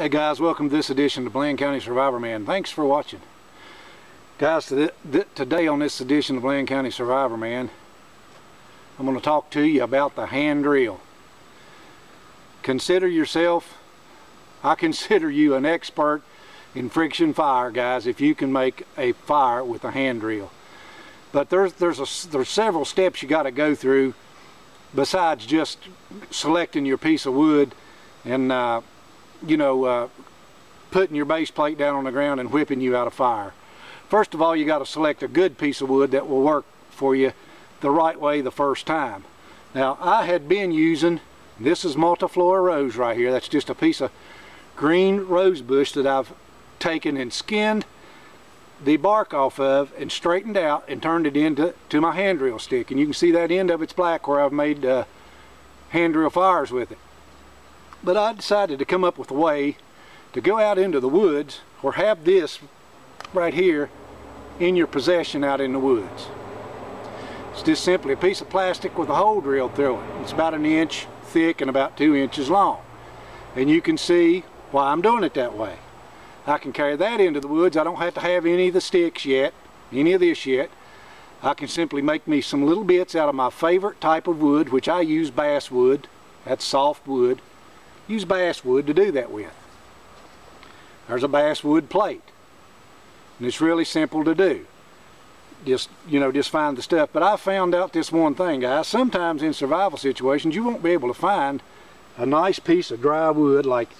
Hey guys, welcome to this edition of Bland County Survivor Man. Thanks for watching. Guys, today on this edition of Bland County Survivor Man, I'm going to talk to you about the hand drill. Consider yourself, I consider you an expert in friction fire, guys, if you can make a fire with a hand drill. But there's several steps you got to go through besides just selecting your piece of wood and putting your base plate down on the ground and whipping you out a fire. First of all, you got to select a good piece of wood that will work for you the right way the first time. Now, I had been using, this is multiflora rose right here. That's just a piece of green rose bush that I've taken and skinned the bark off of and straightened out and turned it into my hand drill stick. And you can see that end of it's black where I've made hand drill fires with it. But I decided to come up with a way to go out into the woods or have this right here in your possession out in the woods. It's just simply a piece of plastic with a hole drilled through it. It's about 1 inch thick and about 2 inches long. And you can see why I'm doing it that way. I can carry that into the woods. I don't have to have any of the sticks yet, any of this yet. I can simply make me some little bits out of my favorite type of wood, which I use basswood. That's soft wood. Use basswood to do that with. There's a basswood plate, and it's really simple to do. Just find the stuff. But I found out this one thing, guys. Sometimes in survival situations you won't be able to find a nice piece of dry wood. Like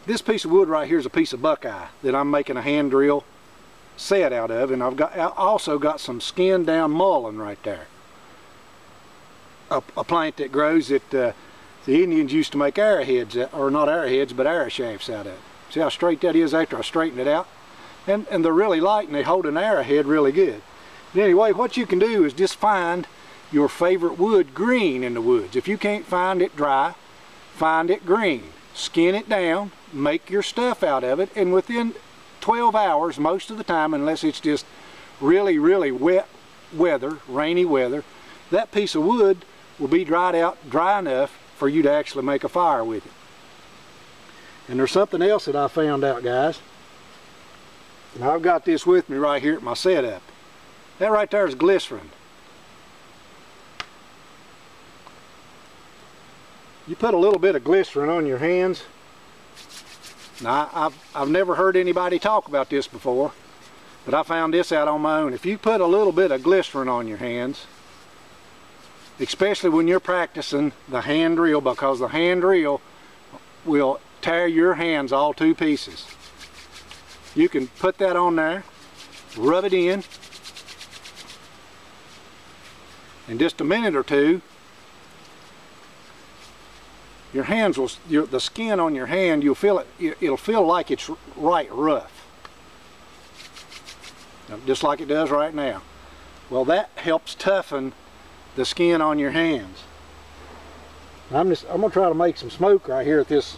this piece of wood right here is a piece of buckeye that I'm making a hand drill set out of, and I also got some skinned down mullein right there, a plant that grows at the Indians used to make arrowheads, or not arrowheads, but arrow shafts out of it. See how straight that is after I straighten it out? And they're really light and they hold an arrowhead really good. But anyway, what you can do is just find your favorite wood green in the woods. If you can't find it dry, find it green. Skin it down, make your stuff out of it, and within 12 hours, most of the time, unless it's just really, really wet weather, rainy weather, that piece of wood will be dried out dry enough for you to actually make a fire with it. And there's something else that I found out, guys. And I've got this with me right here at my setup. That right there is glycerin. You put a little bit of glycerin on your hands. Now, I've never heard anybody talk about this before, but I found this out on my own. If you put a little bit of glycerin on your hands, especially when you're practicing the hand drill, because the hand drill will tear your hands all to pieces. You can put that on there, rub it in, in just a minute or two, your hands will, the skin on your hand, you'll feel it, it'll feel like it's right rough, just like it does right now. Well, that helps toughen the skin on your hands. I'm gonna try to make some smoke right here at this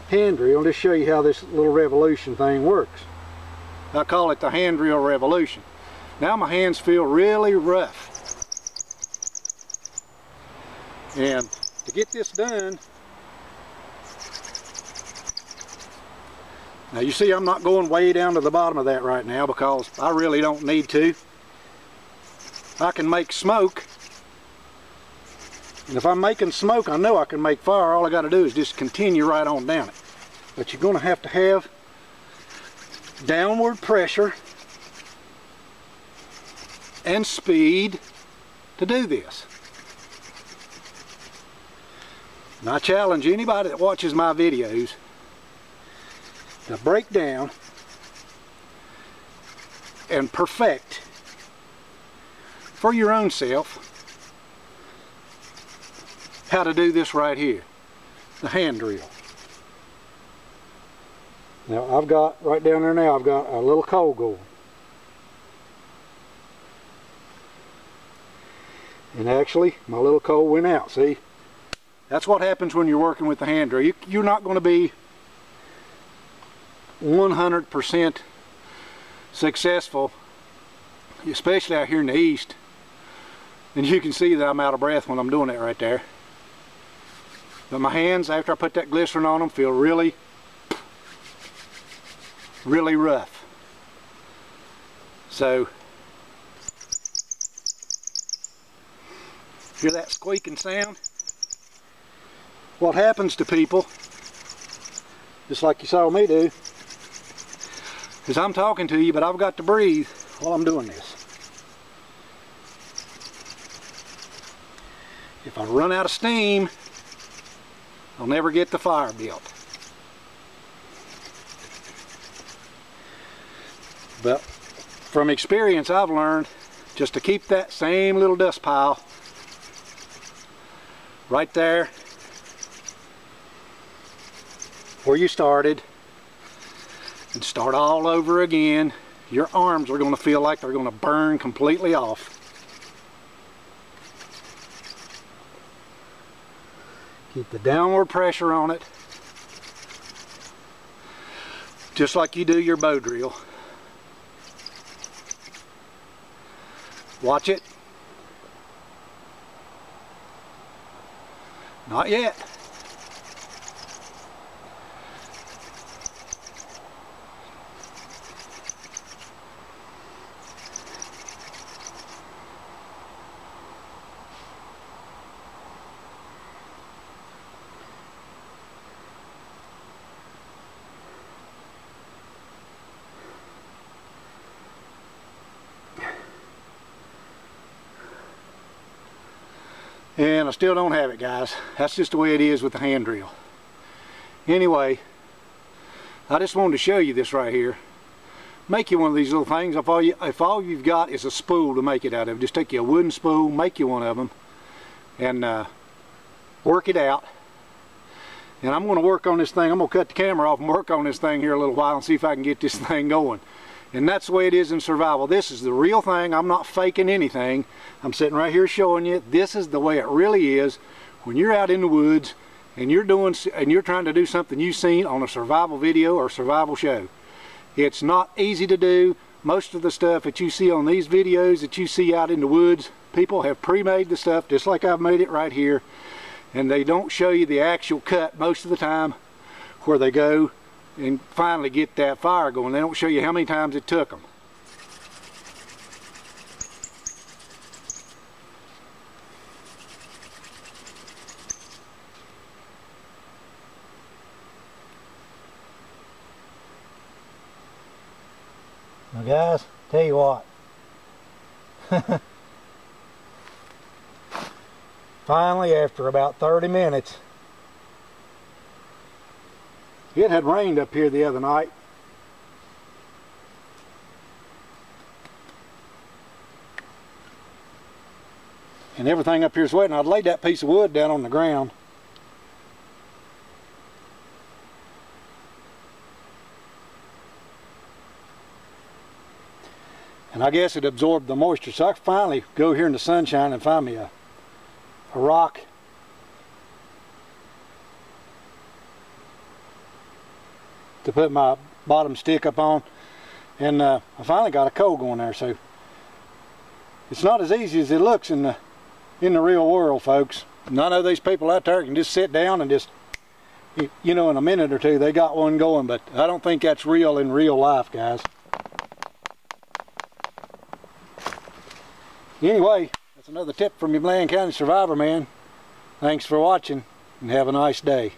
hand drill and just show you how this little revolution thing works. I call it the hand drill revolution. Now my hands feel really rough. And to get this done, now you see I'm not going way down to the bottom of that right now because I really don't need to. I can make smoke. And if I'm making smoke, I know I can make fire. All I got to do is just continue right on down it. But you're going to have downward pressure and speed to do this. And I challenge anybody that watches my videos to break down and perfect for your own self how to do this right here, the hand drill. Now I've got, right down there now, I've got a little coal going. And actually, my little coal went out, see? That's what happens when you're working with the hand drill. You're not going to be 100% successful, especially out here in the east. And you can see that I'm out of breath when I'm doing it right there. But my hands, after I put that glycerin on them, feel really, really rough. So, hear that squeaking sound? What happens to people, just like you saw me do, is I'm talking to you, but I've got to breathe while I'm doing this. If I run out of steam, I'll never get the fire built. But from experience, I've learned just to keep that same little dust pile right there where you started and start all over again. Your arms are going to feel like they're going to burn completely off. Keep the downward pressure on it, just like you do your bow drill. Watch it. Not yet. And I still don't have it, guys. That's just the way it is with the hand drill. Anyway, I just wanted to show you this right here. Make you one of these little things. If all you've got is a spool to make it out of, just take you a wooden spool, make you one of them, and work it out. And I'm going to work on this thing. I'm going to cut the camera off and work on this thing here a little while and see if I can get this thing going. And that's the way it is in survival. This is the real thing. I'm not faking anything. I'm sitting right here showing you. This is the way it really is when you're out in the woods and you're trying to do something you've seen on a survival video or survival show. It's not easy to do. Most of the stuff that you see on these videos that you see out in the woods, people have pre-made the stuff just like I've made it right here, and they don't show you the actual cut most of the time where they go and finally get that fire going. They don't show you how many times it took them. Now guys, tell you what. Finally, after about 30 minutes, it had rained up here the other night. And everything up here is wet, and I'd laid that piece of wood down on the ground. And I guess it absorbed the moisture, so I could finally go here in the sunshine and find me a rock. To put my bottom stick up on, and I finally got a coal going there. So it's not as easy as it looks in the real world, folks. None of these people out there can just sit down and just, you know, in a minute or two they got one going, but I don't think that's real in real life, guys. Anyway, that's another tip from your Bland County Survivor Man. Thanks for watching and have a nice day.